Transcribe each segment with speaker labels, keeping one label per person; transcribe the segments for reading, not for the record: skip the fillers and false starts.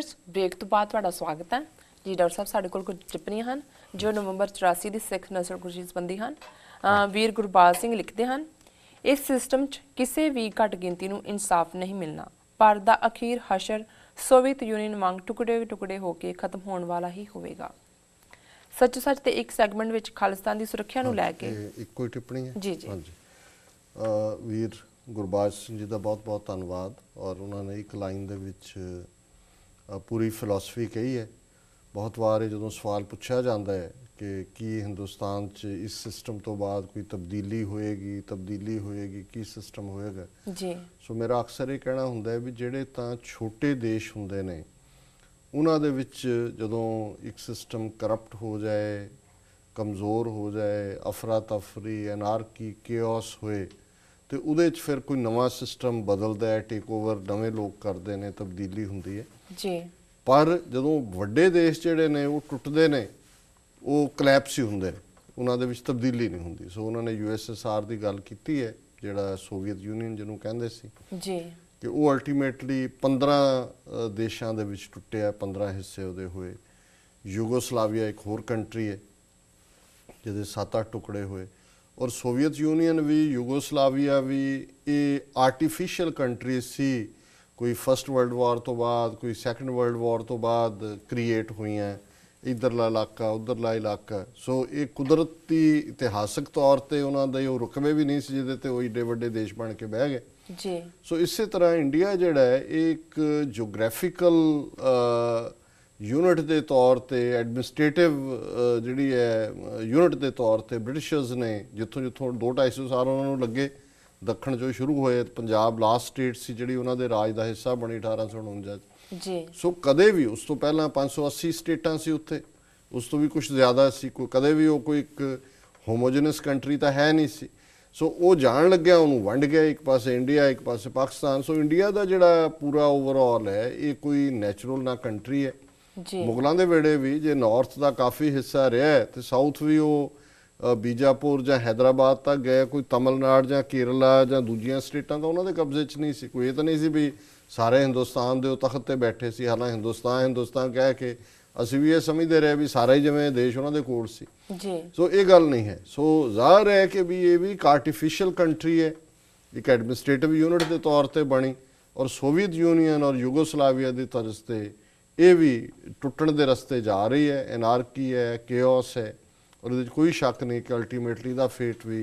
Speaker 1: Viewers break तो बाद तुहाडा स्वागत है जी। डॉक्टर साहब साडे कोल कुछ टिप्पणियां हन जो नवंबर 84 ਦੀ सिख नस्ल कुशी संबंधी हन। वीर गुरबाज सिंह लिखते हैं, इस सिस्टम च किसी भी घट गिनती नूं इंसाफ नहीं मिलना, पर दा अखीर हशर सोवियत यूनियन वांग टुकड़े टुकड़े होकर खत्म होने वाला ही होवेगा। सच सच ते एक सैगमेंट विच खालिस्तान की सुरक्षा नूं लैके
Speaker 2: एक कोई टिप्पणी है
Speaker 1: जी जी
Speaker 2: हाँ जी। वीर गुरबाज सिंह जी का बहुत बहुत धन्यवाद। और उन्होंने एक लाइन दे विच पूरी फिलोसफी कही है। बहुत बार जो सवाल पूछा जाता है कि हिंदुस्तान च इस सिस्टम तो बाद कोई तब्दीली होएगी की सिस्टम होएगा
Speaker 1: जी।
Speaker 2: सो मेरा अक्सर ये कहना होंदा है भी जेड़े तां छोटे देश होंदे ने उन्हां दे विच जदों एक सिस्टम करप्ट हो जाए, कमज़ोर हो जाए, अफरा तफरी एनारकी केओस होए तो उहदे च फिर कोई नवा सिस्टम बदलदा है, टेक ओवर नवे लोग करते हैं, तब्दीली होंदी है
Speaker 1: जी।
Speaker 2: पर जदों वड्डे देश जिहड़े ने वो टुटदे ने वो कलैप्स ही हुंदे ने, उन्हां दे विच तब्दीली नहीं हुंदी। सो उन्होंने USSR की गल कीती है जिहड़ा सोवियत यूनियन जिन्हों कहंदे सी
Speaker 1: जी
Speaker 2: कि वो अल्टीमेटली 15 देशों के विच टुटिया, 15 हिस्से उहदे होए। यूगोस्लाविया एक होर कंट्री है जिहदे 7-8 टुकड़े होए और सोवियत यूनियन भी यूगोस्लाविया भी ये आर्टिफिशियल कंट्री सी, कोई फर्स्ट वर्ल्ड वॉर तो बाद कोई सैकेंड वर्ल्ड वॉर तो बाद क्रिएट हुई हैं, इधरला इलाका उधरला इलाका। सो ये कुदरती इतिहासक तौर पर उन्होंने वो रुकवे भी नहीं सी जिहदे ते वो एडे वड्डे देश बन के बह गए
Speaker 1: जी।
Speaker 2: सो इस तरह इंडिया जिहड़ा है एक जोग्राफिकल यूनिट के तौर पर एडमिनिस्ट्रेटिव जिहड़ी है यूनिट के तौर पर ब्रिटिशर्स ने जिथों जिथों 200-250 साल उन्होंने लगे दखण चों शुरू होए। पंजाब लास्ट स्टेट सी जिहड़ी उन्हां दे राज का हिस्सा बनी 1849
Speaker 1: जी।
Speaker 2: सो कदे भी उस तो पहला 580 स्टेटां सी उत्थे, उस तो भी कुछ ज़्यादा सी, कोई कदे भी वो कोई एक होमोजेनस कंट्री तो है नहीं सी। सो वो जान लग्या उन्होंने वंड गया, एक पासे इंडिया एक पासे पाकिस्तान। सो इंडिया का जिहड़ा पूरा ओवरऑल है ये कोई नैचुरल ना कंट्री है। मुगलों के वेड़े भी जे नॉर्थ का काफ़ी हिस्सा रहा है तो साउथ भी वो बीजापुर ਜਾਂ हैदराबाद तक गए, कोई तमिलनाडु ਜਾਂ केरला ਜਾਂ दूजिया स्टेटां तो उन्होंने कब्जे च नहीं सी। कोई ये तो नहीं सी भी सारे हिंदुस्तान के तख्त पर बैठे सी। हालांकि हिंदुस्तान कह के असीं भी ये समझते रहे भी सारा ही जिवें देश उन्होंने कोल सी। सो ये गल नहीं है। सो ज़ाहिर है कि भी ये भी एक आर्टिफिशियल कंट्री है, एक एडमिनिस्ट्रेटिव यूनिट के तौर पर बनी और सोवियत यूनियन और यूगोस्लाविया की तर्ज से ये भी टुटण के रस्ते जा रही है। एनारकी है, केओस है और ये कोई शक नहीं कि अल्टीमेटली दा फेट भी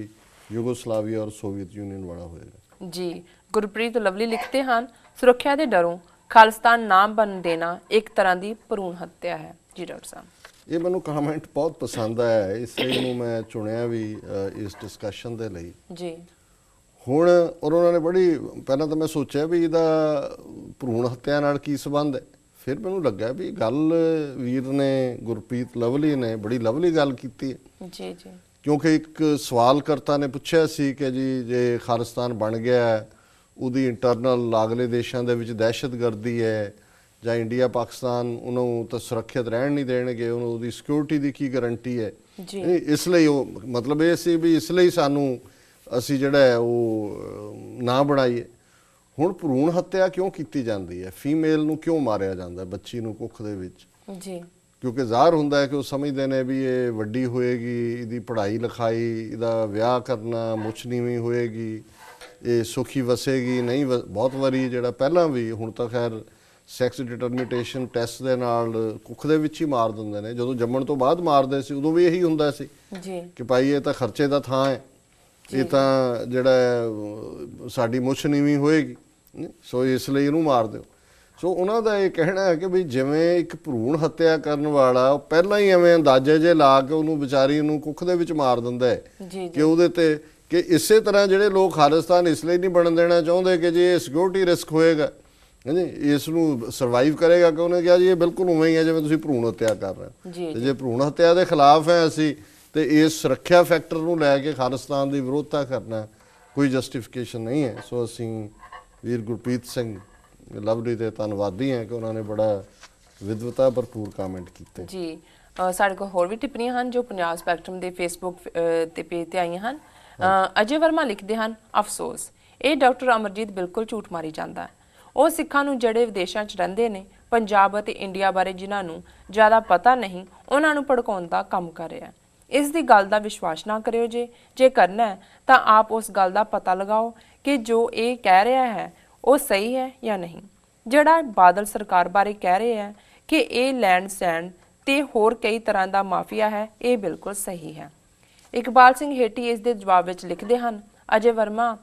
Speaker 2: यूगोस्लाविया और सोवियत यूनियन वाला होएगा
Speaker 1: जी। गुरप्रीत लवली लिखते हैं, सुरक्षा के डरों खालिस्तान नाम बन देना एक तरह की भरूण हत्या है जी। डॉक्टर साहब
Speaker 2: ये मैनू कमेंट बहुत पसंद आया है, इसलिए मैं चुनिया भी इस डिस्कशन के लिए
Speaker 1: जी।
Speaker 2: हुण और उन्होंने बड़ी पहला तो मैं सोचा भी इहदा भरूण हत्या नाल की संबंध है, फिर मैनू लग्या भी गल वीर ने गुरप्रीत लवली ने बड़ी लवली गल की है
Speaker 1: जी जी।
Speaker 2: क्योंकि एक सवालकर्ता ने पूछा सी कि जी जे खालिस्तान बन गया उहदी इंटरनल लागले देशों के विच दहशतगर्दी है जां इंडिया पाकिस्तान उन्होंने तो सुरक्षित रहन नहीं देणगे, उहदी सिक्योरिटी की गारंटी है
Speaker 1: जी।
Speaker 2: इसलिए वो मतलब ये सी भी इसलिए सानू असी जिहड़ा है वो ना बनाईए। हुण भरूण हत्या क्यों की जाती है, फीमेल नूं क्यों मारिया जाता है बच्ची नूं कुख दे विच
Speaker 1: जी।
Speaker 2: क्योंकि ज़ाहिर होंदा है कि वो समझते हैं भी ये वड्डी होएगी, इहदी पढ़ाई लिखाई इहदा विआह करना मुछ नीवी होएगी, ये सुखी वसेगी नहीं बहुत वारी जिहड़ा पहलां भी हुण तां खैर सैक्स डिटरमिनेशन टैसट दे नाल कुख दे विच ही मार दिंदे ने। जदों जम्मण तो बाद मारदे सी उदों भी यही हुंदा सी कि भाई ये तां खर्चे दा थां है, ये तां जिहड़ा साडी मुछ नीवी होएगी सो इसलिए इहनूं मार दिओ। सो उन्हों का यह कहना है कि बई जिमें एक भरूण हत्या करने वाला पहला ही एवं अंदाजे जे ला के उन्होंने बेचारी कुख दे विच मार दिंदा है कि उहदे ते कि इस तरह जिहड़े लोग खालिस्तान इसलिए नहीं बन देना चाहते कि जी ये सिक्योरिटी रिस्क होएगा है जी, इसनूं सर्वाइव करेगा कि उन्हें कहा जी ये बिल्कुल उवें ही है जिवें तुसीं भरूण हत्या कर रहे हो। तो जे भरूण हत्या के खिलाफ है असी तो इस सुरक्षा फैक्टर नूं लैके खालिस्तान की विरोधता करना कोई जस्टिफिकेशन नहीं है। सो असीं वीर गुरप्रीत सिंह लवली के धन्नवादी हैं कि उन्होंने बड़ा विद्वता भरपूर कमेंट किए
Speaker 1: जी। साढ़े को होर भी टिप्पणियां हैं जो पंजाब स्पैक्ट्रम के फेसबुक ते पेज ते आईयां हैं। अजय वर्मा लिखते हैं, अफसोस ये डॉक्टर अमरजीत बिल्कुल झूठ मारी जाता है। ਉਹ ਸਿੱਖਾਂ ਨੂੰ ਜਿਹੜੇ ਵਿਦੇਸ਼ਾਂ 'ਚ ਰਹਿੰਦੇ ਨੇ ਪੰਜਾਬ ਅਤੇ ਇੰਡੀਆ ਬਾਰੇ ਜਿਨ੍ਹਾਂ ਨੂੰ ਜ਼ਿਆਦਾ ਪਤਾ ਨਹੀਂ ਉਹਨਾਂ ਨੂੰ ਭੜਕਾਉਣ ਦਾ ਕੰਮ ਕਰ ਰਿਹਾ ਹੈ। ਇਸ ਦੀ ਗੱਲ ਦਾ ਵਿਸ਼ਵਾਸ ਨਾ ਕਰਿਓ। ਜੇ ਕਰਨਾ ਹੈ ਤਾਂ ਆਪ ਉਸ ਗੱਲ ਦਾ ਪਤਾ ਲਗਾਓ ਕਿ ਜੋ ਇਹ ਕਹਿ ਰਿਹਾ ਹੈ ਉਹ ਸਹੀ ਹੈ ਜਾਂ ਨਹੀਂ। ਜਿਹੜਾ ਬਾਦਲ ਸਰਕਾਰ ਬਾਰੇ ਕਹਿ ਰਿਹਾ ਹੈ ਕਿ ਇਹ ਲੈਂਡ ਸੈਂਡ ਤੇ ਹੋਰ ਕਈ ਤਰ੍ਹਾਂ ਦਾ ਮਾਫੀਆ ਹੈ, ਇਹ ਬਿਲਕੁਲ ਸਹੀ ਹੈ। ਇਕਬਾਲ ਸਿੰਘ ਹੇਠੀ ਇਸ ਦੇ ਜਵਾਬ ਵਿੱਚ ਲਿਖਦੇ ਹਨ, ਅਜੇ ਵਰਮਾ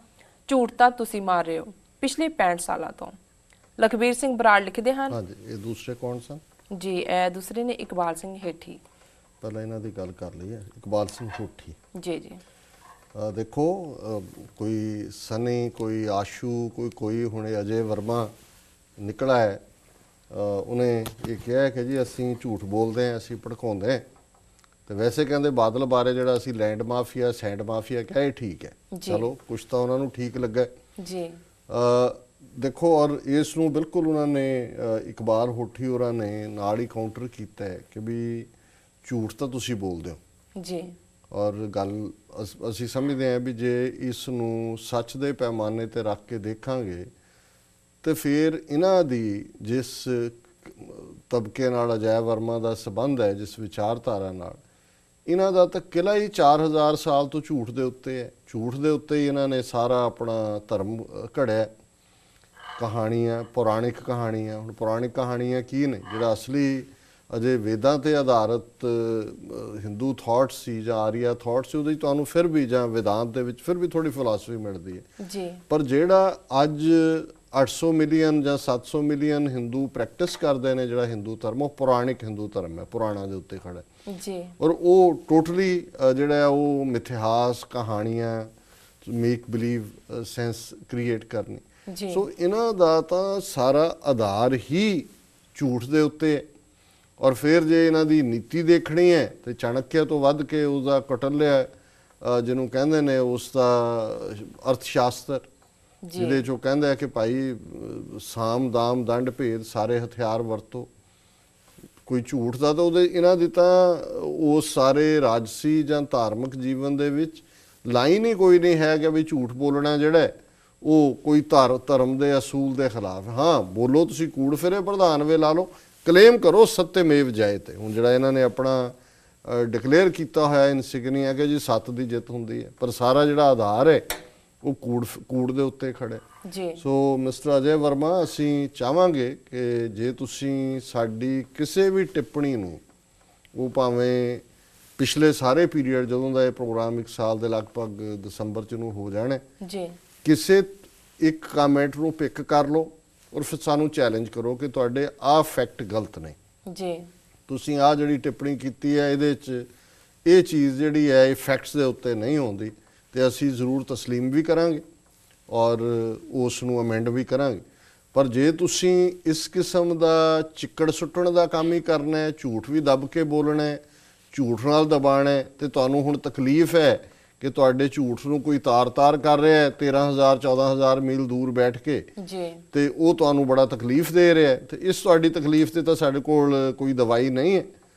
Speaker 1: ਝੂਠ ਤਾਂ ਤੁਸੀਂ ਮਾਰ ਰਹੇ ਹੋ ਪਿਛਲੇ 65 ਸਾਲਾਂ ਤੋਂ। ਲਖਬੀਰ ਸਿੰਘ ਬਰਾੜ ਲਿਖਦੇ ਹਨ,
Speaker 2: ਹਾਂਜੀ, ਇਹ ਦੂਸਰੇ ਕੌਣ ਸਨ
Speaker 1: ਜੀ ਇਹ ਦੂਸਰੇ ਨੇ ਇਕਬਾਲ ਸਿੰਘ ਹੇਠੀ।
Speaker 2: ਪਹਿਲਾਂ ਇਹਨਾਂ ਦੀ ਗੱਲ ਕਰ ਲਈ ਹੈ, ਇਕਬਾਲ ਸਿੰਘ ਹੋਠੀ।
Speaker 1: ਜੀ ਜੀ
Speaker 2: ਦੇਖੋ ਕੋਈ ਸਨੀ, ਕੋਈ ਆਸ਼ੂ, ਕੋਈ ਹੁਣ ਅਜੇ ਵਰਮਾ ਨਿਕਲਾ ਹੈ। ਉਹਨੇ ਇਹ ਕਿਹਾ ਕਿ ਜੀ ਅਸੀਂ ਝੂਠ ਬੋਲਦੇ ਹਾਂ, ਅਸੀਂ ਭੜਕਾਉਂਦੇ ਹਾਂ। ਤੇ ਵੈਸੇ ਕਹਿੰਦੇ ਬਾਦਲ ਬਾਰੇ ਜਿਹੜਾ ਅਸੀਂ ਲੈਂਡ ਮਾਫੀਆ, ਸੈਂਡ ਮਾਫੀਆ ਕਿਹਾ, ਇਹ ਠੀਕ ਹੈ। ਚਲੋ ਕੁਛ ਤਾਂ ਉਹਨਾਂ ਨੂੰ ਠੀਕ ਲੱਗਾ
Speaker 1: ਜੀ।
Speaker 2: ਦੇਖੋ ਔਰ ਇਸ ਨੂੰ ਬਿਲਕੁਲ ਉਹਨਾਂ ਨੇ ਇਕਬਾਲ ਹੋਠੀ ਹੋਰਾਂ ਨੇ ਨਾਲ ਹੀ ਕਾਊਂਟਰ ਕੀਤਾ ਹੈ ਕਿ ਵੀ ਝੂਠ ਤਾਂ ਤੁਸੀਂ ਬੋਲਦੇ ਹੋ
Speaker 1: ਜੀ।
Speaker 2: ਔਰ ਗੱਲ ਅਸੀਂ ਸਮਝਦੇ ਹਾਂ ਵੀ ਜੇ ਇਸ ਨੂੰ ਸੱਚ ਦੇ ਪੈਮਾਨੇ ਤੇ ਰੱਖ ਕੇ ਦੇਖਾਂਗੇ ਤੇ ਫਿਰ ਇਹਨਾਂ ਦੀ ਜਿਸ ਤਬਕੇ ਨਾਲ ਅਜੈ ਵਰਮਾ ਦਾ ਸੰਬੰਧ ਹੈ, ਜਿਸ ਵਿਚਾਰਧਾਰਾ ਨਾਲ, ਇਹਨਾਂ ਦਾ ਤਾਂ ਕਿਲਾ ਹੀ 4000 ਸਾਲ ਤੋਂ ਝੂਠ ਦੇ ਉੱਤੇ ਹੈ। ਝੂਠ ਦੇ ਉੱਤੇ ਹੀ ਇਹਨਾਂ ਨੇ ਸਾਰਾ ਆਪਣਾ ਧਰਮ ਘੜਿਆ। ਕਹਾਣੀਆਂ, ਪੌਰਾਣਿਕ ਕਹਾਣੀਆਂ। ਹੁਣ ਪੌਰਾਣਿਕ ਕਹਾਣੀਆਂ ਕੀ ਨੇ? ਜਿਹੜਾ ਅਸਲੀ ਅਜੇ ਵੇਦਾਂ ਤੇ ਆਧਾਰਿਤ ਹਿੰਦੂ ਥਾਟ ਸੀ ਜਾਂ ਆਰੀਆ ਥਾਟ ਸੀ, ਉਹਦੇ ਤੁਹਾਨੂੰ ਫਿਰ ਵੀ ਜਾਂ ਵਿਦਾਂਤ ਦੇ ਵਿੱਚ ਫਿਰ ਵੀ ਥੋੜੀ ਫਿਲਾਸਫੀ ਮਿਲਦੀ ਹੈ
Speaker 1: ਜੀ।
Speaker 2: ਪਰ ਜਿਹੜਾ ਅੱਜ 800 ਮਿਲੀਅਨ ਜਾਂ 700 ਮਿਲੀਅਨ ਹਿੰਦੂ ਪ੍ਰੈਕਟਿਸ ਕਰਦੇ ਨੇ, ਜਿਹੜਾ ਹਿੰਦੂ ਧਰਮ, ਉਹ ਪੌਰਾਣਿਕ ਹਿੰਦੂ ਧਰਮ ਹੈ, ਪੁਰਾਣਾਂ ਦੇ ਉੱਤੇ ਖੜਾ ਹੈ
Speaker 1: ਜੀ।
Speaker 2: ਔਰ ਉਹ ਟੋਟਲੀ ਜਿਹੜਾ ਉਹ ਮਿਥਿਹਾਸ, ਕਹਾਣੀਆਂ, ਮੇਕ ਬਿਲੀਵ ਸੈਂਸ ਕ੍ਰੀਏਟ ਕਰਨੀ। ਸੋ ਇਹਨਾਂ ਦਾ ਤਾਂ ਸਾਰਾ ਆਧਾਰ ਹੀ ਝੂਠ ਦੇ ਉੱਤੇ ਹੈ। ਔਰ ਫਿਰ ਜੇ ਇਹਨਾਂ ਦੀ ਨੀਤੀ ਦੇਖਣੀ ਹੈ ਤੇ ਚਾਣਕਿਆ ਤੋਂ ਵੱਧ ਕੇ ਉਸਦਾ ਕਟਲਿਆ ਜਿਹਨੂੰ ਕਹਿੰਦੇ ਨੇ, ਉਸ ਦਾ ਅਰਥ ਸ਼ਾਸਤਰ, ਜਿਹਦੇ ਚੋਂ ਕਹਿੰਦਾ ਹੈ ਕਿ ਭਾਈ ਸਾਮ ਦਾਮ ਦੰਡ ਭੇਦ ਸਾਰੇ ਹਥਿਆਰ ਵਰਤੋ। ਕੋਈ ਝੂਠ ਦਾ ਤਾਂ ਉਹਦੇ ਇਹਨਾਂ ਦੀ ਤਾਂ ਉਸ ਸਾਰੇ ਰਾਜਸੀ ਜਾਂ ਧਾਰਮਿਕ ਜੀਵਨ ਦੇ ਵਿੱਚ ਲਾਈਨ ਹੀ ਕੋਈ ਨਹੀਂ ਹੈ ਕਿ ਵੀ ਝੂਠ ਬੋਲਣਾ ਜਿਹੜਾ ਉਹ ਕੋਈ ਧਰਮ ਦੇ ਅਸੂਲ ਦੇ ਖਿਲਾਫ। ਹਾਂ ਬੋਲੋ, ਤੁਸੀਂ ਕੂੜ ਫਿਰੇ ਪ੍ਰਧਾਨ ਵੇ ਲਾ ਲਓ, ਕਲੇਮ ਕਰੋ ਸੱਤੇਮੇਵ ਜਯਤੇ। ਹੁਣ ਜਿਹੜਾ ਇਹਨਾਂ ਨੇ ਆਪਣਾ ਡਿਕਲੇਅਰ ਕੀਤਾ ਹੋਇਆ ਇਨਸਿਗਨੀਆ ਕਿ ਜੀ 7 ਦੀ ਜਿੱਤ ਹੁੰਦੀ ਹੈ, ਪਰ ਸਾਰਾ ਜਿਹੜਾ ਆਧਾਰ ਹੈ ਉਹ ਕੂੜ ਦੇ ਉੱਤੇ ਖੜਾ
Speaker 1: ਜੀ।
Speaker 2: ਸੋ ਮਿਸਟਰ ਅਜੇ ਵਰਮਾ, ਅਸੀਂ ਚਾਹਾਂਗੇ ਕਿ ਜੇ ਤੁਸੀਂ ਸਾਡੀ ਕਿਸੇ ਵੀ ਟਿੱਪਣੀ ਨੂੰ, ਉਹ ਭਾਵੇਂ ਪਿਛਲੇ ਸਾਰੇ ਪੀਰੀਅਡ ਜਦੋਂ ਦਾ ਇਹ ਪ੍ਰੋਗਰਾਮ 1 ਸਾਲ ਦੇ ਲਗਭਗ ਦਸੰਬਰ ਚ ਨੂੰ ਹੋ ਜਾਣਾ
Speaker 1: ਜੀ, ਕਿਸੇ
Speaker 2: ਇੱਕ ਕਮੈਂਟ ਨੂੰ ਪਿਕ ਕਰ ਲਓ ਔਰ ਫਿਰ ਸਾਨੂੰ ਚੈਲੰਜ ਕਰੋ ਕਿ ਤੁਹਾਡੇ ਆਹ ਫੈਕਟ ਗਲਤ ਨੇ
Speaker 1: ਜੀ, ਤੁਸੀਂ
Speaker 2: ਆਹ ਜਿਹੜੀ ਟਿੱਪਣੀ ਕੀਤੀ ਹੈ ਇਹਦੇ 'ਚ ਇਹ ਚੀਜ਼ ਜਿਹੜੀ ਹੈ ਇਹ ਫੈਕਟਸ ਦੇ ਉੱਤੇ ਨਹੀਂ ਹੁੰਦੀ, ਤੇ ਅਸੀਂ ਜ਼ਰੂਰ ਤਸਲੀਮ ਵੀ ਕਰਾਂਗੇ ਔਰ ਉਸ ਨੂੰ ਅਮੈਂਡ ਵੀ ਕਰਾਂਗੇ। ਪਰ ਜੇ ਤੁਸੀਂ ਇਸ ਕਿਸਮ ਦਾ ਚਿੱਕੜ ਸੁੱਟਣ ਦਾ ਕੰਮ ਹੀ ਕਰਨਾ ਹੈ, ਝੂਠ ਵੀ ਦੱਬ ਕੇ ਬੋਲਣਾ ਹੈ, ਝੂਠ ਨਾਲ ਦਬਾਣਾ ਹੈ, ਤੇ ਤੁਹਾਨੂੰ ਹੁਣ ਤਕਲੀਫ ਹੈ ਕਿ ਤੁਹਾਡੇ ਝੂਠ ਨੂੰ ਕੋਈ ਤਾਰ-ਤਾਰ ਕਰ ਰਿਹਾ ਹੈ 13000 14000 ਮੀਲ ਦੂਰ ਬੈਠ ਕੇ ਜੀ, ਤੇ ਉਹ ਤੁਹਾਨੂੰ ਬੜਾ ਤਕਲੀਫ ਦੇ ਰਿਹਾ ਹੈ, ਤੇ ਇਸ ਤੁਹਾਡੀ ਤਕਲੀਫ ਤੇ ਤਾਂ ਸਾਡੇ ਕੋਲ ਕੋਈ ਦਵਾਈ ਨਹੀਂ ਹੈ।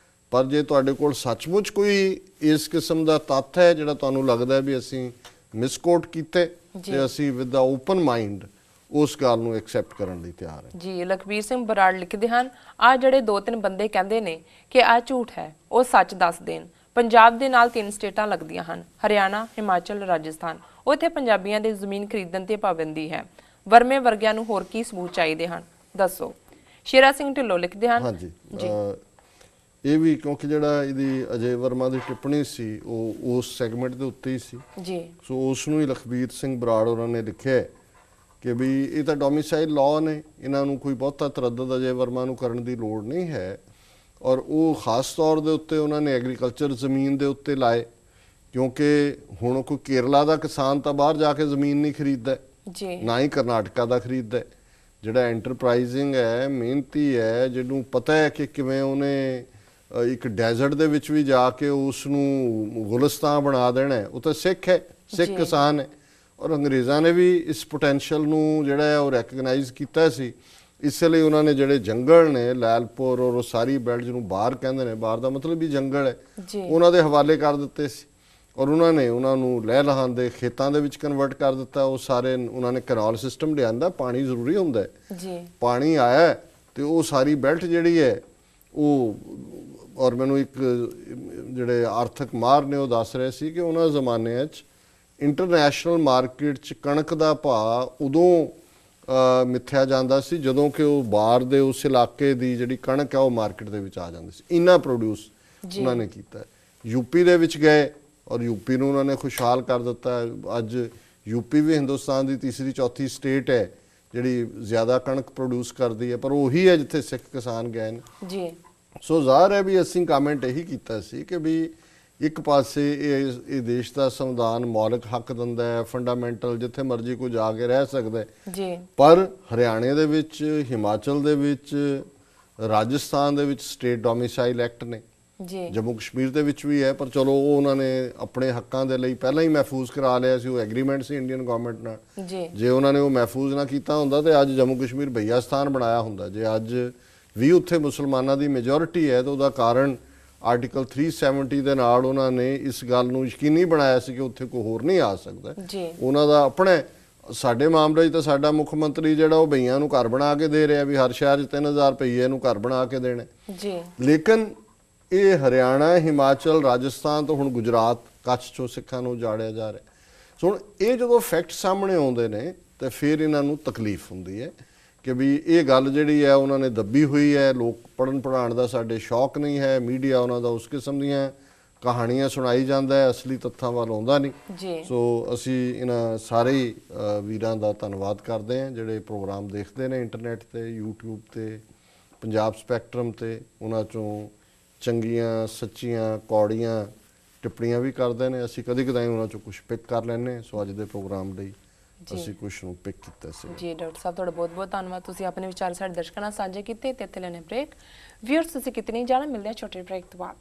Speaker 2: ਪਰ ਜੇ ਤੁਹਾਡੇ ਕੋਲ ਸੱਚਮੁੱਚ ਕੋਈ ਇਸ ਕਿਸਮ ਦਾ ਤੱਥ ਹੈ ਜਿਹੜਾ ਤੁਹਾਨੂੰ ਲੱਗਦਾ ਵੀ ਅਸੀਂ ਮਿਸਕੋਟ ਕੀਤੇ, ਤੇ ਅਸੀਂ ਵਿਦ ਦਾ ਓਪਨ ਮਾਈਂਡ ਉਸ ਗੱਲ ਨੂੰ ਐਕਸੈਪਟ ਕਰਨ ਲਈ ਤਿਆਰ ਹੈ
Speaker 1: ਜੀ। ਲਖਬੀਰ ਸਿੰਘ ਬਰਾੜ ਲਿਖਦੇ ਹਨ, ਆ ਜਿਹੜੇ 2-3 ਬੰਦੇ ਕਹਿੰਦੇ ਨੇ ਕਿ ਆ ਝੂਠ ਹੈ, ਉਹ ਸੱਚ ਦੱਸ ਦੇਣ। ਪੰਜਾਬ ਦੇ ਨਾਲ 3 ਸਟੇਟਾਂ ਲੱਗਦੀਆਂ ਹਨ, ਹਰਿਆਣਾ, ਹਿਮਾਚਲ, ਰਾਜਸਥਾਨ। ਉੱਥੇ ਪੰਜਾਬੀਆਂ ਦੇ ਜ਼ਮੀਨ ਖਰੀਦਣ ਤੇ ਪਾਬੰਦੀ ਹੈ। ਵਰਮੇ ਵਰਗਿਆਂ ਨੂੰ ਹੋਰ ਕੀ ਸਬੂਤ ਚਾਹੀਦੇ ਹਨ, ਦੱਸੋ। ਸ਼ੇਰਾ ਸਿੰਘ ਢਿੱਲੋਂ ਲਿਖਦੇ ਹਨ,
Speaker 2: ਹਾਂਜੀ ਇਹ ਵੀ ਕਿਉਂਕਿ ਜਿਹੜਾ ਇਹਦੀ ਅਜੇ ਵਰਮਾ ਦੀ ਟਿੱਪਣੀ ਸੀ ਉਹ ਉਸ ਸੈਗਮੈਂਟ ਦੇ ਉੱਤੇ ਹੀ ਸੀ ਜੀ, ਸੋ ਉਸ ਨੂੰ ਹੀ ਲਖਬੀਰ ਸਿੰਘ ਬਰਾੜ ਉਹਨਾਂ ਨੇ ਲਿਖਿਆ ਕਿ ਵੀ ਇਹ ਤਾਂ ਡੋਮਿਸਾਈਲ ਲਾਅ ਨੇ, ਇਹਨਾਂ ਨੂੰ ਕੋਈ ਬਹੁਤਾ ਤਰੱਦਦ ਅਜੇ ਵਰਮਾ ਨੂੰ ਕਰਨ ਦੀ ਲੋੜ ਨਹੀਂ ਹੈ। ਔਰ ਉਹ ਖਾਸ ਤੌਰ ਦੇ ਉੱਤੇ ਉਹਨਾਂ ਨੇ ਐਗਰੀਕਲਚਰ ਜ਼ਮੀਨ ਦੇ ਉੱਤੇ ਲਾਏ, ਕਿਉਂਕਿ ਹੁਣ ਕੋਈ ਕੇਰਲਾ ਦਾ ਕਿਸਾਨ ਤਾਂ ਬਾਹਰ ਜਾ ਕੇ ਜ਼ਮੀਨ ਨਹੀਂ ਖਰੀਦਦਾ ਜੀ, ਨਾ ਹੀ ਕਰਨਾਟਕਾ ਦਾ ਖਰੀਦਦਾ। ਜਿਹੜਾ ਐਂਟਰਪ੍ਰਾਈਜ਼ਿੰਗ ਹੈ, ਮਿਹਨਤੀ ਹੈ, ਜਿਹਨੂੰ ਪਤਾ ਹੈ ਕਿ ਕਿਵੇਂ ਉਹਨੇ ਇੱਕ ਡੈਜ਼ਰਟ ਦੇ ਵਿੱਚ ਵੀ ਜਾ ਕੇ ਉਸ ਨੂੰ ਗੁਲਿਸਤਾਨ ਬਣਾ ਦੇਣਾ, ਉਹ ਤਾਂ ਸਿੱਖ ਹੈ, ਸਿੱਖ ਕਿਸਾਨ ਹੈ। ਔਰ ਅੰਗਰੇਜ਼ਾਂ ਨੇ ਵੀ ਇਸ ਪੋਟੈਂਸ਼ੀਅਲ ਨੂੰ ਜਿਹੜਾ ਹੈ ਉਹ ਰੈਕਗਨਾਈਜ਼ ਕੀਤਾ ਸੀ, ਇਸ ਲਈ ਉਹਨਾਂ ਨੇ ਜਿਹੜੇ ਜੰਗਲ ਨੇ ਲੈਲਪੁਰ ਔਰ ਸਾਰੀ ਬੈਲਟ ਜਿਹਨੂੰ ਬਾਹਰ ਕਹਿੰਦੇ ਨੇ, ਬਾਹਰ ਦਾ ਮਤਲਬ ਵੀ ਜੰਗਲ ਹੈ, ਉਹਨਾਂ ਦੇ ਹਵਾਲੇ ਕਰ ਦਿੱਤੇ ਸੀ। ਔਰ ਉਹਨਾਂ ਨੇ ਉਹਨਾਂ ਨੂੰ ਲਹਿ ਲਹਾਨ ਦੇ ਖੇਤਾਂ ਦੇ ਵਿੱਚ ਕਨਵਰਟ ਕਰ ਦਿੱਤਾ। ਉਹ ਸਾਰੇ ਉਹਨਾਂ ਨੇ ਕੈਨਾਲ ਸਿਸਟਮ ਲਿਆਂਦਾ, ਪਾਣੀ ਜ਼ਰੂਰੀ ਹੁੰਦਾ ਹੈ, ਪਾਣੀ ਆਇਆ ਤੇ ਉਹ ਸਾਰੀ ਬੈਲਟ ਜਿਹੜੀ ਹੈ ਉਹ, ਔਰ ਮੈਨੂੰ ਇੱਕ ਜਿਹੜੇ ਆਰਥਿਕ ਮਾਹਰ ਨੇ ਉਹ ਦੱਸ ਰਹੇ ਸੀ ਕਿ ਉਹਨਾਂ ਜ਼ਮਾਨਿਆਂ 'ਚ ਇੰਟਰਨੈਸ਼ਨਲ ਮਾਰਕੀਟ 'ਚ ਕਣਕ ਦਾ ਭਾਅ ਉਦੋਂ ਮਿੱਥਿਆ ਜਾਂਦਾ ਸੀ ਜਦੋਂ ਕਿ ਉਹ ਬਾਹਰ ਦੇ ਉਸ ਇਲਾਕੇ ਦੀ ਜਿਹੜੀ ਕਣਕ ਹੈ ਉਹ ਮਾਰਕੀਟ ਦੇ ਵਿੱਚ ਆ ਜਾਂਦੀ ਸੀ। ਇੰਨਾ ਪ੍ਰੋਡਿਊਸ ਉਹਨਾਂ ਨੇ ਕੀਤਾ। ਯੂਪੀ ਦੇ ਵਿੱਚ ਗਏ ਔਰ ਯੂਪੀ ਨੂੰ ਉਹਨਾਂ ਨੇ ਖੁਸ਼ਹਾਲ ਕਰ ਦਿੱਤਾ। ਅੱਜ ਯੂਪੀ ਵੀ ਹਿੰਦੁਸਤਾਨ ਦੀ ਤੀਸਰੀ ਚੌਥੀ ਸਟੇਟ ਹੈ ਜਿਹੜੀ ਜ਼ਿਆਦਾ ਕਣਕ ਪ੍ਰੋਡਿਊਸ ਕਰਦੀ ਹੈ, ਪਰ ਉਹੀ ਹੈ ਜਿੱਥੇ ਸਿੱਖ ਕਿਸਾਨ ਗਏ ਨੇ ਜੀ। ਸੋ ਜ਼ਾਹਰ ਹੈ ਵੀ ਅਸੀਂ ਕਮੈਂਟ ਇਹੀ ਕੀਤਾ ਸੀ ਕਿ ਵੀ ਇੱਕ ਪਾਸੇ ਇਹ ਦੇਸ਼ ਦਾ ਸੰਵਿਧਾਨ ਮੌਲਿਕ ਹੱਕ ਦਿੰਦਾ ਹੈ, ਫੰਡਾਮੈਂਟਲ, ਜਿੱਥੇ ਮਰਜ਼ੀ ਕੋਈ ਜਾ ਕੇ ਰਹਿ ਸਕਦਾ ਹੈ ਜੀ, ਪਰ ਹਰਿਆਣੇ ਦੇ ਵਿੱਚ, ਹਿਮਾਚਲ ਦੇ ਵਿੱਚ, ਰਾਜਸਥਾਨ ਦੇ ਵਿੱਚ ਸਟੇਟ ਡੋਮਿਸਾਈਲ ਐਕਟ ਨੇ ਜੀ, ਜੰਮੂ ਕਸ਼ਮੀਰ ਦੇ ਵਿੱਚ ਵੀ ਹੈ, ਪਰ ਚਲੋ ਉਹ ਉਹਨਾਂ ਨੇ ਆਪਣੇ ਹੱਕਾਂ ਦੇ ਲਈ ਪਹਿਲਾਂ ਹੀ ਮਹਿਫੂਜ਼ ਕਰਾ ਲਿਆ ਸੀ। ਉਹ ਐਗਰੀਮੈਂਟ ਸੀ ਇੰਡੀਅਨ ਗਵਰਨਮੈਂਟ ਨਾਲ ਜੀ। ਜੇ ਉਹਨਾਂ ਨੇ ਉਹ ਮਹਿਫੂਜ਼ ਨਾ ਕੀਤਾ ਹੁੰਦਾ ਤੇ ਅੱਜ ਜੰਮੂ ਕਸ਼ਮੀਰ ਭਈਆ ਸਥਾਨ ਬਣਾਇਆ ਹੁੰਦਾ। ਜੇ ਅੱਜ ਵੀ ਉੱਥੇ ਮੁਸਲਮਾਨਾਂ ਦੀ ਮੈਜੋਰਿਟੀ ਹੈ ਤਾਂ ਉਹਦਾ ਕਾਰਨ ਆਰਟੀਕਲ 370 ਦੇ ਨਾਲ ਉਹਨਾਂ ਨੇ ਇਸ ਗੱਲ ਨੂੰ ਯਕੀਨੀ ਬਣਾਇਆ ਸੀ ਕਿ ਉੱਥੇ ਕੋਈ ਹੋਰ ਨਹੀਂ ਆ ਸਕਦਾ ਜੀ। ਉਹਨਾਂ ਦਾ ਆਪਣੇ ਸਾਡੇ ਮਾਮਲੇ 'ਚ ਤਾਂ ਸਾਡਾ ਮੁੱਖ ਮੰਤਰੀ ਜਿਹੜਾ ਉਹ ਭਈਆਂ ਨੂੰ ਘਰ ਬਣਾ ਕੇ ਦੇ ਰਿਹਾ ਵੀ ਹਰ ਸ਼ਹਿਰ 'ਚ 3000 ਰੁਪਈਏ ਨੂੰ ਘਰ ਬਣਾ ਕੇ ਦੇਣੇ ਜੀ। ਲੇਕਿਨ ਇਹ ਹਰਿਆਣਾ, ਹਿਮਾਚਲ, ਰਾਜਸਥਾਨ ਤੋਂ ਹੁਣ ਗੁਜਰਾਤ, ਕੱਛ 'ਚੋਂ ਸਿੱਖਾਂ ਨੂੰ ਉਜਾੜਿਆ ਜਾ ਰਿਹਾ। ਸੋ ਹੁਣ ਇਹ ਜਦੋਂ ਫੈਕਟ ਸਾਹਮਣੇ ਆਉਂਦੇ ਨੇ ਤੇ ਫਿਰ ਇਹਨਾਂ ਨੂੰ ਤਕਲੀਫ ਹੁੰਦੀ ਹੈ ਕਿ ਵੀ ਇਹ ਗੱਲ ਜਿਹੜੀ ਹੈ ਉਹਨਾਂ ਨੇ ਦੱਬੀ ਹੋਈ ਹੈ। ਲੋਕ ਪੜ੍ਹਨ ਪੜ੍ਹਾਉਣ ਦਾ ਸਾਡੇ ਸ਼ੌਕ ਨਹੀਂ ਹੈ, ਮੀਡੀਆ ਉਹਨਾਂ ਦਾ ਉਸ ਕਿਸਮ ਦੀਆਂ ਕਹਾਣੀਆਂ ਸੁਣਾਈ ਜਾਂਦਾ ਹੈ, ਅਸਲੀ ਤੱਥਾਂ ਵੱਲ ਆਉਂਦਾ ਨਹੀਂ ਜੀ। ਸੋ ਅਸੀਂ ਇਹਨਾਂ ਸਾਰੇ ਵੀਰਾਂ ਦਾ ਧੰਨਵਾਦ ਕਰਦੇ ਹਾਂ ਜਿਹੜੇ ਪ੍ਰੋਗਰਾਮ ਦੇਖਦੇ ਨੇ ਇੰਟਰਨੈਟ ਤੇ, YouTube ਤੇ, ਪੰਜਾਬ ਸਪੈਕਟਰਮ ਤੇ। ਉਹਨਾਂ 'ਚੋਂ ਚੰਗੀਆਂ, ਸੱਚੀਆਂ, ਕੌੜੀਆਂ ਟਿੱਪਣੀਆਂ ਵੀ ਕਰਦੇ ਨੇ। ਅਸੀਂ ਕਦੀ ਕਦਾਈ ਉਹਨਾਂ 'ਚੋਂ ਕੁਝ ਪਿਕ ਕਰ ਲੈਂਦੇ। ਸੋ ਅੱਜ ਦੇ ਪ੍ਰੋਗਰਾਮ ਲਈ ਅਸੀਂ ਕੁਝ ਨੂੰ ਪਿਕ ਕੀਤਾ ਸੀ ਜੀ। ਡਾਕਟਰ ਸਾਹਿਬ ਤੁਹਾਡਾ ਬਹੁਤ ਬਹੁਤ ਧੰਨਵਾਦ, ਤੁਸੀਂ ਆਪਣੇ ਵਿਚਾਰ ਸਾਡੇ ਦਰਸ਼ਕਾਂ ਨਾਲ ਸਾਂਝੇ ਕੀਤੇ ਤੇ ਇੱਥੇ ਲੈਣੇ ਬ੍ਰੇਕ। ਵੀਅਰਸ ਤੁਸੀਂ ਕਿਤੇ ਨਹੀਂ ਜਾਣਾ, ਮਿਲਦੇ ਹਾਂ ਛੋਟੇ ਬ੍ਰੇਕ ਤੋਂ ਬਾਅਦ।